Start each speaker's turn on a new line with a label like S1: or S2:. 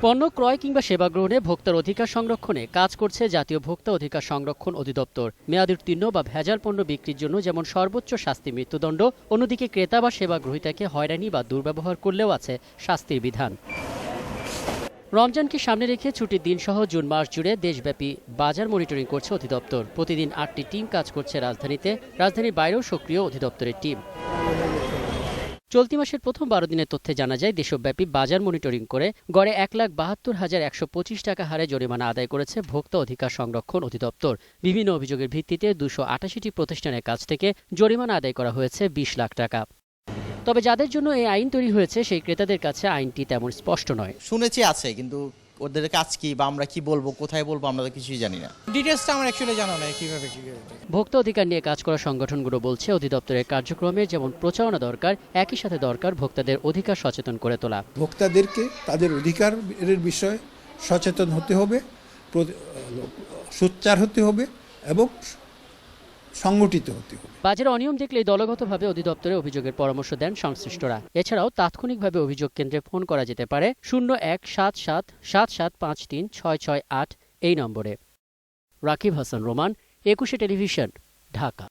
S1: পণ্য ক্রয় কিংবা সেবা গ্রহণে ভোক্তার অধিকার সংরক্ষণে কাজ করছে জাতীয় ভোক্তা অধিকার সংরক্ষণ অধিদপ্তর। মেয়াদোত্তীর্ণ বা ভেজাল পণ্য বিক্রির জন্য যেমন সর্বোচ্চ শাস্তি মৃত্যুদণ্ড, অন্যদিকে ক্রেতা বা সেবা গ্রহীতাকে হয়রানি বা দুর্ব্যবহার করলেও আছে শাস্তির বিধান। রমজানকে সামনে রেখে ছুটির দিনসহ জুন মাস জুড়ে দেশব্যাপী বাজার মনিটরিং করছে অধিদপ্তর। প্রতিদিন ৮টি টিম কাজ করছে রাজধানীতে, রাজধানীর বাইরেও সক্রিয় অধিদপ্তরের টিম। চলতি মাসের প্রথম ১২ দিনের তথ্যে জানা যায়, দেশব্যাপী বাজার মনিটরিং করে গড়ে ১,৭২,১২৫ টাকা হারে জরিমানা আদায় করেছে ভোক্তা অধিকার সংরক্ষণ অধিদপ্তর। বিভিন্ন অভিযোগের ভিত্তিতে ২৮৮টি প্রতিষ্ঠানের কাছ থেকে জরিমানা আদায় করা হয়েছে ২০ লাখ টাকা। তবে যাদের জন্য এই আইন তৈরি হয়েছে সেই ক্রেতাদের কাছে আইনটি তেমন স্পষ্ট নয়।
S2: শুনেছি আছে, কিন্তু ওদের কাজ কি বা আমরা কি বলবো, কোথায় বলবো, আমরা তো কিছুই জানি না।
S3: ডিটেইলসটা আমার অ্যাকচুয়ালি জানা নাই কিভাবে কি
S1: ভোক্তা অধিকার নিয়ে কাজ করা সংগঠনগুলো বলছে, অধিদপ্তরের কার্যক্রমে যেমন প্রচারণা দরকার, একই সাথে দরকার ভোক্তাদের অধিকার সচেতন করে তোলা।
S4: ভোক্তাদেরকে তাদের অধিকারের বিষয়ে সচেতন হতে হবে, সোচ্চার হতে হবে এবং সংগঠিত হতে হবে।
S1: বাজারে অনিয়ম দেখলে দলগতভাবে অধিদপ্তরে অভিযোগের পরামর্শ দেন সংশ্লিষ্টরা। এছাড়াও তাৎক্ষণিকভাবে অভিযোগ কেন্দ্রে ফোন করা যেতে পারে 017777536668 এই নম্বরে। রাকিব হাসান রোমান, ২১শে টেলিভিশন, ঢাকা।